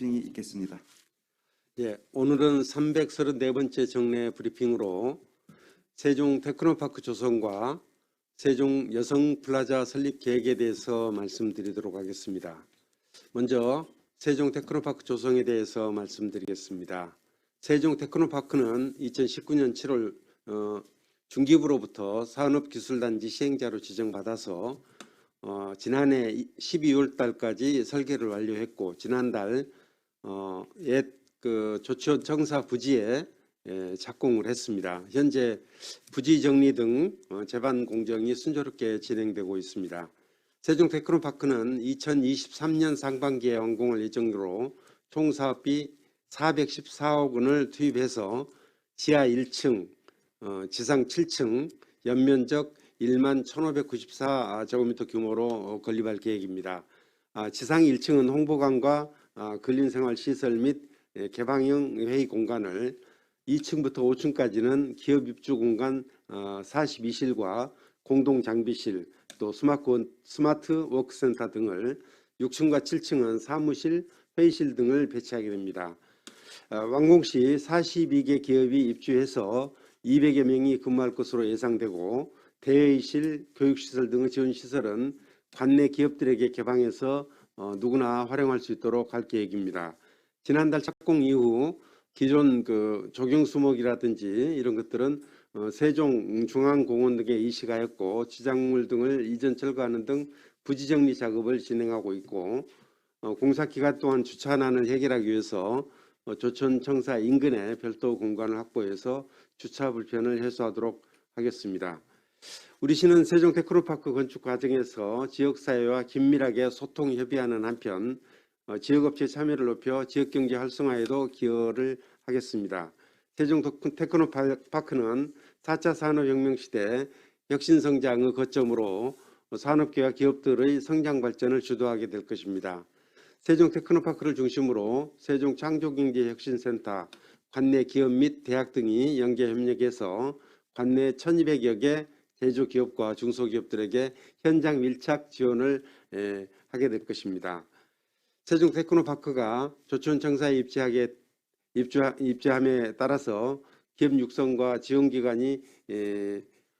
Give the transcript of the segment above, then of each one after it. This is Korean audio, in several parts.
브리핑이 있겠습니다. 예, 오늘은 334번째 정례 브리핑으로 세종 테크노파크 조성과 세종 여성플라자 설립 계획에 대해서 말씀드리도록 하겠습니다. 먼저 세종 테크노파크 조성에 대해서 말씀드리겠습니다. 세종 테크노파크는 2019년 7월 중기부로부터 산업기술단지 시행자로 지정받아서 지난해 12월 달까지 설계를 완료했고 지난달 옛 조치원 청사 부지에 착공을 했습니다. 현재 부지 정리 등 제반 공정이 순조롭게 진행되고 있습니다. 세종 테크노파크는 2023년 상반기에 완공할 예정으로 총 사업비 414억 원을 투입해서 지하 1층, 지상 7층, 연면적 1만 1,594제곱미터 규모로 건립할 계획입니다. 지상 1층은 홍보관과 근린생활시설 및 개방형 회의 공간을 2층부터 5층까지는 기업 입주 공간 42실과 공동 장비실 또 스마트 워크센터 등을 6층과 7층은 사무실, 회의실 등을 배치하게 됩니다. 완공 시 42개 기업이 입주해서 200여 명이 근무할 것으로 예상되고 대회의실, 교육시설 등의 지원시설은 관내 기업들에게 개방해서 누구나 활용할 수 있도록 할 계획입니다. 지난달 착공 이후 기존 조경수목이라든지 이런 것들은 세종중앙공원 등에 이식하였고 지작물 등을 이전 철거하는 등 부지정리 작업을 진행하고 있고 공사 기간 동안 주차난을 해결하기 위해서 조천청사 인근에 별도 공간을 확보해서 주차 불편을 해소하도록 하겠습니다. 우리 시는 세종 테크노파크 건축 과정에서 지역사회와 긴밀하게 소통 협의하는 한편 지역업체 참여를 높여 지역경제 활성화에도 기여를 하겠습니다. 세종 테크노파크는 4차 산업혁명 시대 혁신성장의 거점으로 산업계와 기업들의 성장 발전을 주도하게 될 것입니다. 세종 테크노파크를 중심으로 세종 창조경제혁신센터, 관내 기업 및 대학 등이 연계 협력해서 관내 1,200여 개 제조기업과 중소기업들에게 현장 밀착 지원을 하게 될 것입니다. 세종 테크노파크가 조천청사에 입주함에 따라서 기업 육성과 지원기관이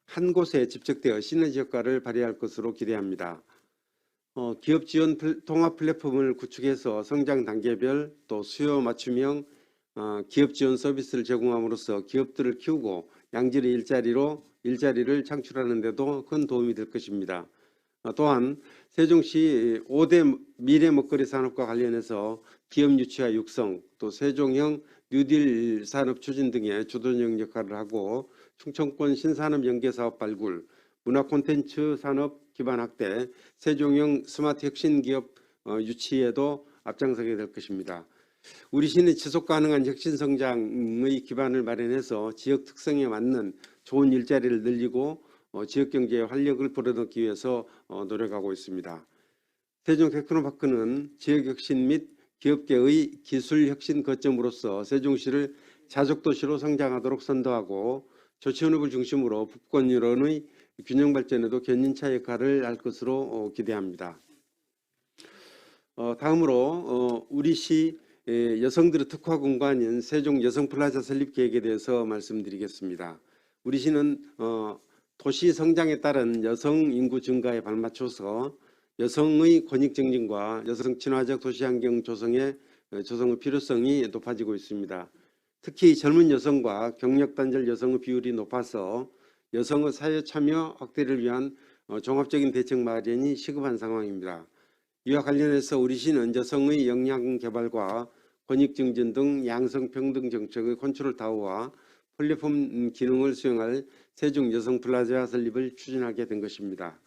한 곳에 집적되어 시너지 효과를 발휘할 것으로 기대합니다. 기업 지원 통합 플랫폼을 구축해서 성장 단계별 또 수요 맞춤형 기업 지원 서비스를 제공함으로써 기업들을 키우고 양질의 일자리를 창출하는 데도 큰 도움이 될 것입니다. 또한 세종시 5대 미래 먹거리 산업과 관련해서 기업 유치와 육성, 또 세종형 뉴딜 산업 추진 등의 주도적 역할을 하고 충청권 신산업 연계사업 발굴, 문화 콘텐츠 산업 기반 확대, 세종형 스마트 혁신 기업 유치에도 앞장서게 될 것입니다. 우리 시는 지속 가능한 혁신 성장의 기반을 마련해서 지역 특성에 맞는 좋은 일자리를 늘리고 지역 경제에 활력을 불어넣기 위해서 노력하고 있습니다. 세종 테크노파크는 지역 혁신 및 기업계의 기술 혁신 거점으로서 세종시를 자족도시로 성장하도록 선도하고 조치원업을 중심으로 북권 일원의 균형 발전에도 견인차 역할을 할 것으로 기대합니다. 다음으로 우리 시 여성들의 특화 공간인 세종 여성플라자 설립 계획에 대해서 말씀드리겠습니다. 우리 시는 도시 성장에 따른 여성 인구 증가에 발맞춰서 여성의 권익 증진과 여성 친화적 도시환경 조성의 필요성이 높아지고 있습니다. 특히 젊은 여성과 경력단절 여성의 비율이 높아서 여성의 사회 참여 확대를 위한 종합적인 대책 마련이 시급한 상황입니다. 이와 관련해서 우리 시는 여성의 역량 개발과 권익 증진 등 양성평등 정책의 컨트롤 타워와 플랫폼 기능을 수행할 세종 여성플라자 설립을 추진하게 된 것입니다.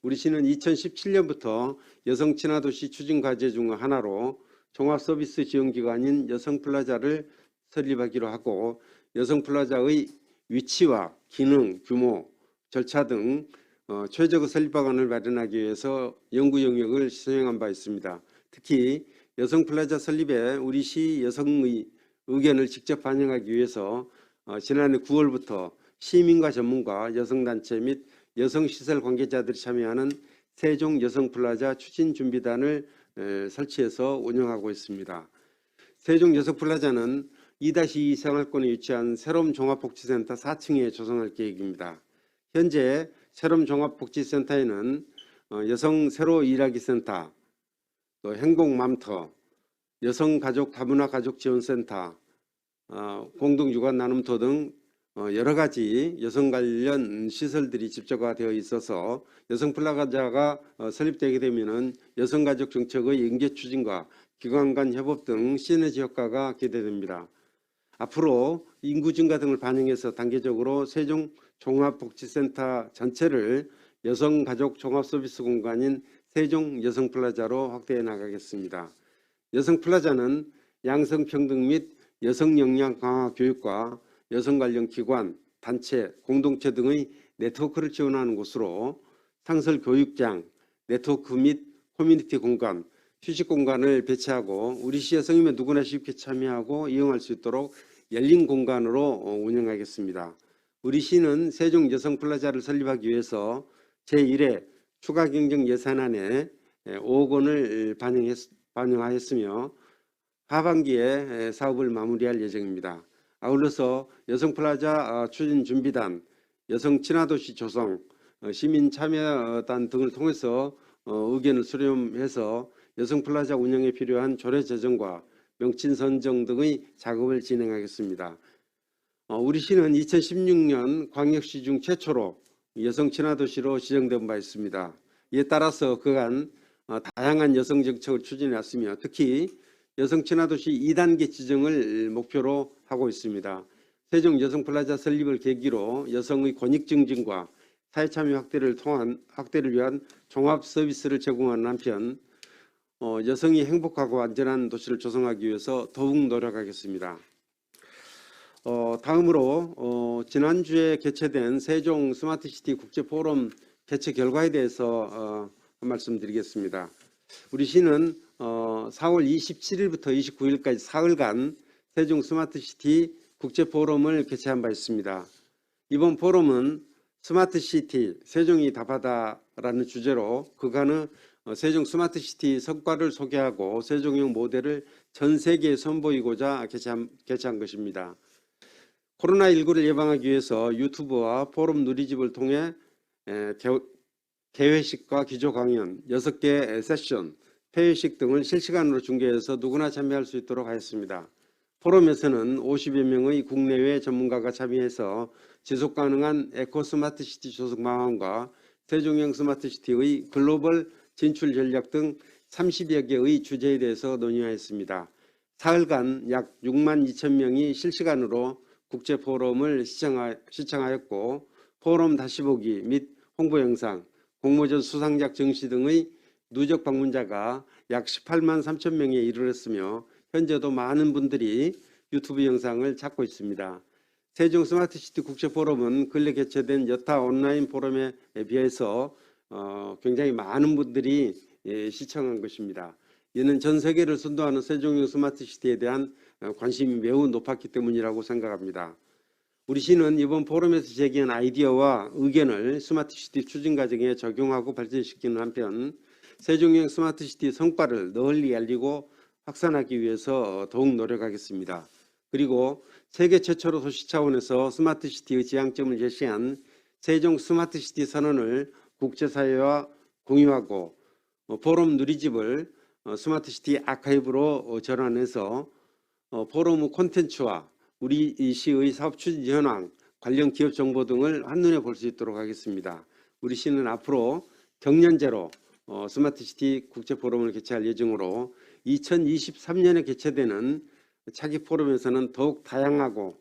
우리 시는 2017년부터 여성 친화도시 추진 과제 중 하나로 종합서비스 지원기관인 여성플라자를 설립하기로 하고 여성플라자의 위치와 기능, 규모, 절차 등 최적의 설립 방안을 마련하기 위해서 연구 영역을 수행한 바 있습니다. 특히 여성플라자 설립에 우리 시 여성의 의견을 직접 반영하기 위해서 지난해 9월부터 시민과 전문가, 여성단체 및 여성시설 관계자들이 참여하는 세종 여성플라자 추진준비단을 설치해서 운영하고 있습니다. 세종 여성플라자는 2-2 생활권에 위치한 새롬 종합복지센터 4층에 조성할 계획입니다. 현재 새롬 종합복지센터에는 여성 새로 일하기 센터, 또 행복맘터, 여성가족 다문화 가족지원센터, 공동유관 나눔터 등 여러 가지 여성 관련 시설들이 집적화되어 있어서 여성플라자가 설립되게 되면 여성가족 정책의 연계 추진과 기관 간 협업 등 시너지 효과가 기대됩니다. 앞으로 인구 증가 등을 반영해서 단계적으로 세종 종합복지센터 전체를 여성가족 종합서비스 공간인 세종 여성플라자로 확대해 나가겠습니다. 여성플라자는 양성평등 및 여성 역량 강화 교육과 여성 관련 기관, 단체, 공동체 등의 네트워크를 지원하는 곳으로 상설 교육장, 네트워크 및 커뮤니티 공간, 휴식 공간을 배치하고 우리시 여성이면 누구나 쉽게 참여하고 이용할 수 있도록 열린 공간으로 운영하겠습니다. 우리시는 세종 여성플라자를 설립하기 위해서 제1회 추가 경정 예산안에 5억 원을 반영하였으며 하반기에 사업을 마무리할 예정입니다. 아울러서 여성플라자 추진 준비단, 여성 친화도시 조성, 시민 참여단 등을 통해서 의견을 수렴해서 여성플라자 운영에 필요한 조례 제정과 명칭 선정 등의 작업을 진행하겠습니다. 우리시는 2016년 광역시 중 최초로 여성 친화도시로 지정된 바 있습니다. 이에 따라서 그간 다양한 여성 정책을 추진해 왔으며 특히 여성 친화도시 2단계 지정을 목표로 하고 있습니다. 세종 여성플라자 설립을 계기로 여성의 권익 증진과 사회참여 확대를 위한 종합 서비스를 제공하는 한편 여성이 행복하고 안전한 도시를 조성하기 위해서 더욱 노력하겠습니다. 다음으로 지난주에 개최된 세종 스마트시티 국제포럼 개최 결과에 대해서 한 말씀 드리겠습니다. 우리 시는 4월 27일부터 29일까지 사흘간 세종 스마트시티 국제포럼을 개최한 바 있습니다. 이번 포럼은 스마트시티 세종이 답하다라는 주제로 그간의 세종 스마트시티 성과를 소개하고 세종형 모델을 전 세계에 선보이고자 개최한 것입니다. 코로나19를 예방하기 위해서 유튜브와 포럼 누리집을 통해 개회식과 기조 강연, 6개 세션, 폐회식 등을 실시간으로 중계해서 누구나 참여할 수 있도록 하였습니다. 포럼에서는 50여 명의 국내외 전문가가 참여해서 지속가능한 에코스마트시티 조성 방안과 세종형 스마트시티의 글로벌 진출 전략 등 30여 개의 주제에 대해서 논의하였습니다. 사흘간 약 6만 2천 명이 실시간으로 국제포럼을 시청하였고 포럼 다시 보기 및 홍보 영상, 공모전 수상작 전시 등의 누적 방문자가 약 18만 3천 명에 이르렀으며 현재도 많은 분들이 유튜브 영상을 찾고 있습니다. 세종 스마트시티 국제포럼은 근래 개최된 여타 온라인 포럼에 비해서 굉장히 많은 분들이 시청한 것입니다. 이는 전 세계를 선도하는 세종형 스마트시티에 대한 관심이 매우 높았기 때문이라고 생각합니다. 우리 시는 이번 포럼에서 제기한 아이디어와 의견을 스마트시티 추진 과정에 적용하고 발전시키는 한편 세종형 스마트시티 성과를 널리 알리고 확산하기 위해서 더욱 노력하겠습니다. 그리고 세계 최초로 도시 차원에서 스마트시티의 지향점을 제시한 세종 스마트시티 선언을 국제사회와 공유하고 포럼 누리집을 스마트시티 아카이브로 전환해서 포럼 콘텐츠와 우리 시의 사업 추진 현황, 관련 기업 정보 등을 한눈에 볼 수 있도록 하겠습니다. 우리 시는 앞으로 경년제로 스마트시티 국제포럼을 개최할 예정으로 2023년에 개최되는 차기 포럼에서는 더욱 다양하고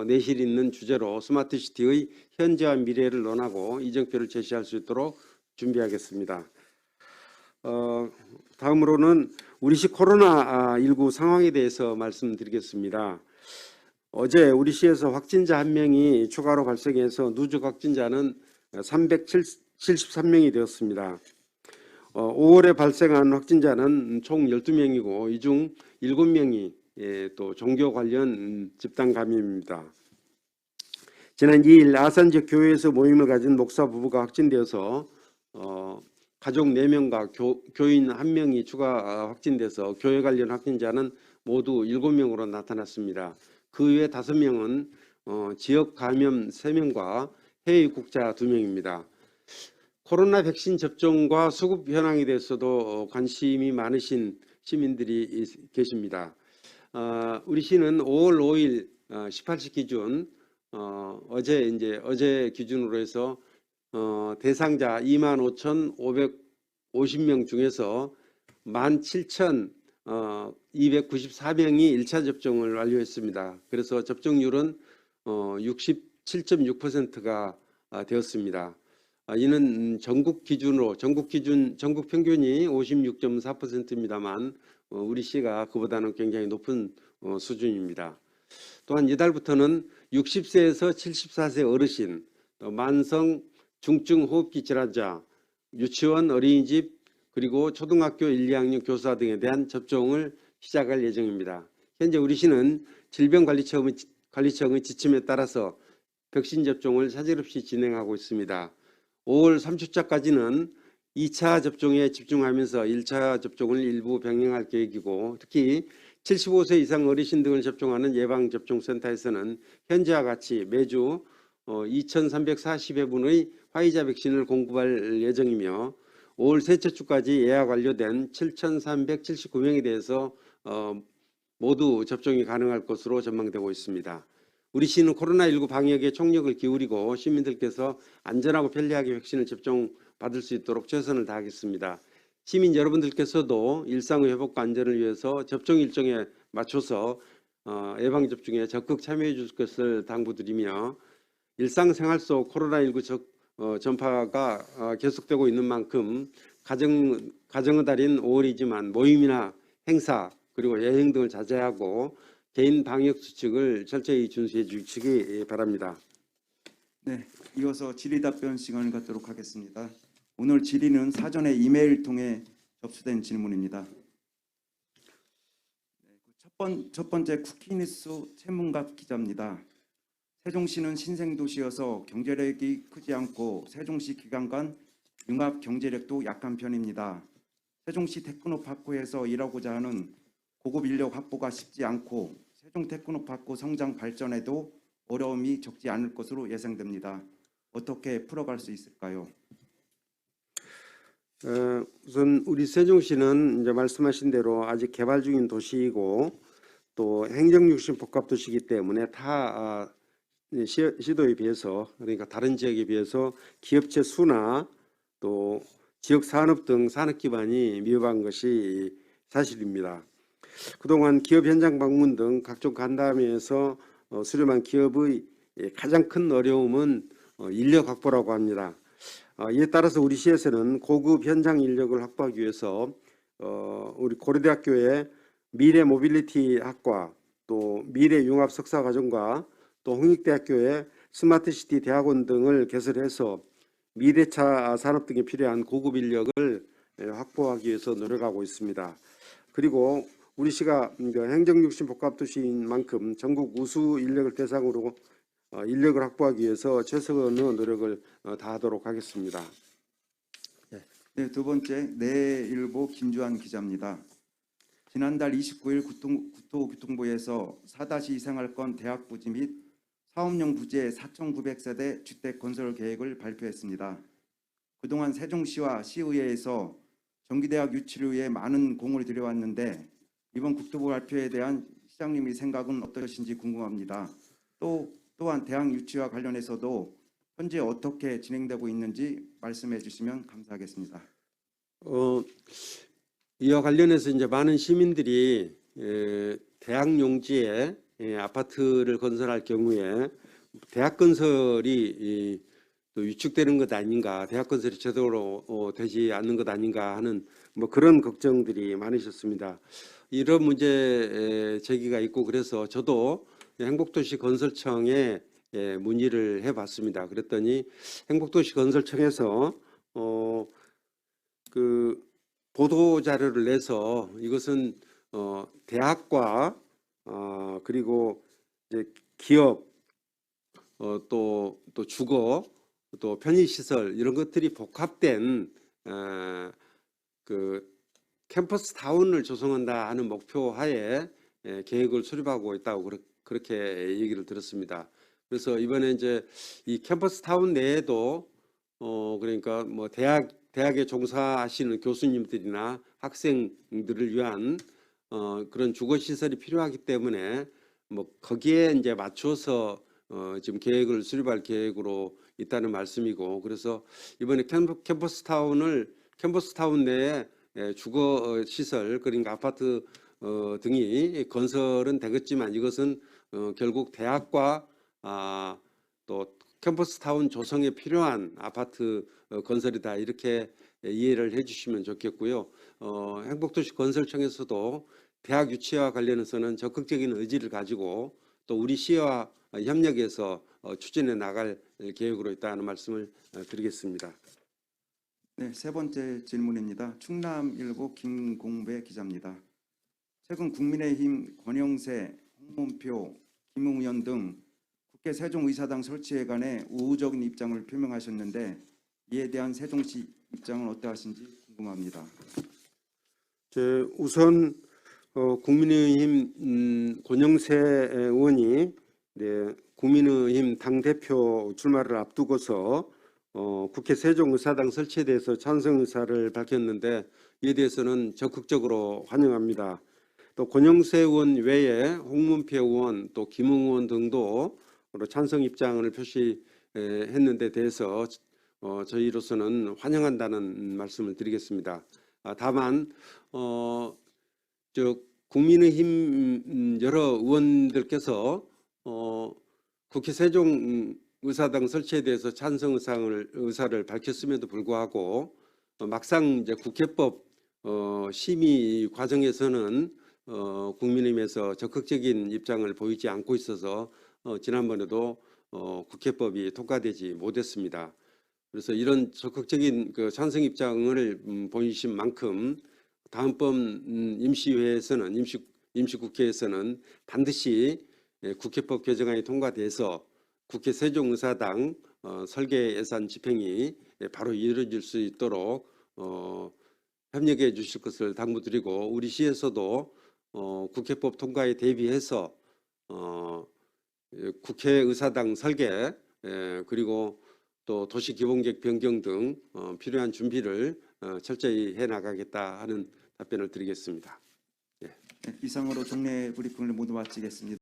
내실 있는 주제로 스마트시티의 현재와 미래를 논하고 이정표를 제시할 수 있도록 준비하겠습니다. 다음으로는 우리시 코로나19 상황에 대해서 말씀드리겠습니다. 어제 우리시에서 확진자 1명이 추가로 발생해서 누적 확진자는 373명이 되었습니다. 5월에 발생한 확진자는 총 12명이고 이 중 7명이 또 종교 관련 집단 감염입니다. 지난 2일 아산 지역 교회에서 모임을 가진 목사 부부가 확진되어서 가족 4명과 교인 1명이 추가 확진돼서 교회 관련 확진자는 모두 7명으로 나타났습니다. 그 외에 5명은 지역 감염 3명과 해외 입국자 2명입니다. 코로나 백신 접종과 수급 현황에 대해서도 관심이 많으신 시민들이 계십니다. 우리 시는 5월 5일 18시 기준 어제 기준으로 해서 대상자 25,550명 중에서 17,294명이 1차 접종을 완료했습니다. 그래서 접종률은 67.6%가 되었습니다. 이는 전국 평균이 56.4%입니다만 우리 시가 그보다는 굉장히 높은 수준입니다. 또한 이달부터는 60세에서 74세 어르신, 만성 중증 호흡기 질환자, 유치원, 어린이집, 그리고 초등학교 1, 2학년 교사 등에 대한 접종을 시작할 예정입니다. 현재 우리 시는 질병관리청의 지침에 따라서 백신 접종을 사절없이 진행하고 있습니다. 5월 3주차까지는 2차 접종에 집중하면서 1차 접종을 일부 병행할 계획이고, 특히 75세 이상 어르신 등을 접종하는 예방접종센터에서는 현재와 같이 매주 2,340회분의 화이자 백신을 공급할 예정이며 5월 셋째 주까지 예약 완료된 7,379명에 대해서 모두 접종이 가능할 것으로 전망되고 있습니다. 우리 시는 코로나19 방역에 총력을 기울이고 시민들께서 안전하고 편리하게 백신을 접종받을 수 있도록 최선을 다하겠습니다. 시민 여러분들께서도 일상의 회복과 안전을 위해서 접종 일정에 맞춰서 예방접종에 적극 참여해 줄 것을 당부드리며, 일상생활 속 코로나19 전파가 계속되고 있는 만큼 가정의 달인 5월이지만 모임이나 행사 그리고 여행 등을 자제하고 개인 방역 수칙을 철저히 준수해 주시기 바랍니다. 네, 이어서 질의답변 시간을 갖도록 하겠습니다. 오늘 질의는 사전에 이메일 통해 접수된 질문입니다. 첫 번째 쿠키뉴스 최문갑 기자입니다. 세종시는 신생도시여서 경제력이 크지 않고 세종시 기관 간 융합 경제력도 약한 편입니다. 세종시 테크노파크에서 일하고자 하는 고급 인력 확보가 쉽지 않고 세종 테크노파크 성장 발전에도 어려움이 적지 않을 것으로 예상됩니다. 어떻게 풀어갈 수 있을까요? 우선 우리 세종시는 이제 말씀하신 대로 아직 개발 중인 도시이고 또 행정중심 복합도시이기 때문에 타 시도에 비해서, 그러니까 다른 지역에 비해서 기업체 수나 또 지역 산업 등 산업 기반이 미흡한 것이 사실입니다. 그동안 기업 현장 방문 등 각종 간담회에서 수렴한 기업의 가장 큰 어려움은 인력 확보라고 합니다. 이에 따라서 우리 시에서는 고급 현장 인력을 확보하기 위해서 우리 고려대학교의 미래 모빌리티 학과, 또 미래 융합 석사 과정과 또 홍익대학교의 스마트시티 대학원 등을 개설해서 미래차 산업 등에 필요한 고급 인력을 확보하기 위해서 노력하고 있습니다. 그리고 우리 시가 행정중심 복합도시인 만큼 전국 우수 인력을 대상으로 인력을 확보하기 위해서 최선의 노력을 다하도록 하겠습니다. 네, 두 번째 내일보 김주환 기자입니다. 지난달 29일 국토교통부에서 4-2 생활권 대학 부지 및 사업용 부지의 4,900세대 주택 건설 계획을 발표했습니다. 그동안 세종시와 시의회에서 정기대학 유치를 위해 많은 공을 들여왔는데 이번 국토부 발표에 대한 시장님의 생각은 어떠신지 궁금합니다. 또한 대학 유치와 관련해서도 현재 어떻게 진행되고 있는지 말씀해 주시면 감사하겠습니다. 이와 관련해서 이제 많은 시민들이 대학 용지에 아파트를 건설할 경우에 대학 건설이 또 위축되는 것 아닌가, 대학 건설이 제대로 되지 않는 것 아닌가 하는 그런 걱정들이 많으셨습니다. 이런 문제 제기가 있고, 그래서 저도 행복도시 건설청에 문의를 해봤습니다. 그랬더니 행복도시 건설청에서 그 보도 자료를 내서 이것은 대학과 그리고 이제 기업 또 주거 또 편의시설 이런 것들이 복합된 그 캠퍼스 타운을 조성한다 하는 목표 하에 계획을 수립하고 있다고 그렇게 얘기를 들었습니다. 그래서 이번에 이제 이 캠퍼스 타운 내에도 그러니까 뭐 대학에 종사하시는 교수님들이나 학생들을 위한 그런 주거 시설이 필요하기 때문에 뭐 거기에 이제 맞춰서 지금 계획을 수립할 계획으로 있다는 말씀이고, 그래서 이번에 캠퍼스 타운 내에 주거 시설, 그러니까 아파트 등이 건설은 되겠지만 이것은 결국 대학과 또 캠퍼스 타운 조성에 필요한 아파트 건설이다, 이렇게 이해를 해주시면 좋겠고요. 행복도시 건설청에서도 대학 유치와 관련해서는 적극적인 의지를 가지고 또 우리 시와 협력해서 추진해 나갈 계획으로 있다는 말씀을 드리겠습니다. 네, 세 번째 질문입니다. 충남일보 김공배 기자입니다. 최근 국민의힘 권영세, 홍문표, 김웅 의원 등 국회 세종의사당 설치에 관해 우호적인 입장을 표명하셨는데 이에 대한 세종시 입장은 어떠하신지 궁금합니다. 우선 국민의힘 권영세 의원이 국민의힘 당대표 출마를 앞두고서 국회 세종의사당 설치에 대해서 찬성 의사를 밝혔는데 이에 대해서는 적극적으로 환영합니다. 또 권영세 의원 외에 홍문표 의원, 또 김웅 의원 등도 찬성 입장을 표시했는데 대해서 저희로서는 환영한다는 말씀을 드리겠습니다. 다만 국민의힘 여러 의원들께서 국회 세종의사당 설치에 대해서 찬성 의사를 밝혔음에도 불구하고 막상 이제 국회법 심의 과정에서는 국민의힘에서 적극적인 입장을 보이지 않고 있어서 지난번에도 국회법이 통과되지 못했습니다. 그래서 이런 적극적인 찬성 입장을 보이신 만큼 다음번 임시회에서는 임시국회에서는 반드시 국회법 개정안이 통과돼서 국회 세종의사당 설계 예산 집행이 바로 이루어질 수 있도록 협력해 주실 것을 당부드리고, 우리 시에서도 국회법 통과에 대비해서 국회의사당 설계 그리고 또 도시기본계획 변경 등 필요한 준비를 철저히 해나가겠다 하는 답변을 드리겠습니다. 네, 이상으로 종례 브리핑을 모두 마치겠습니다.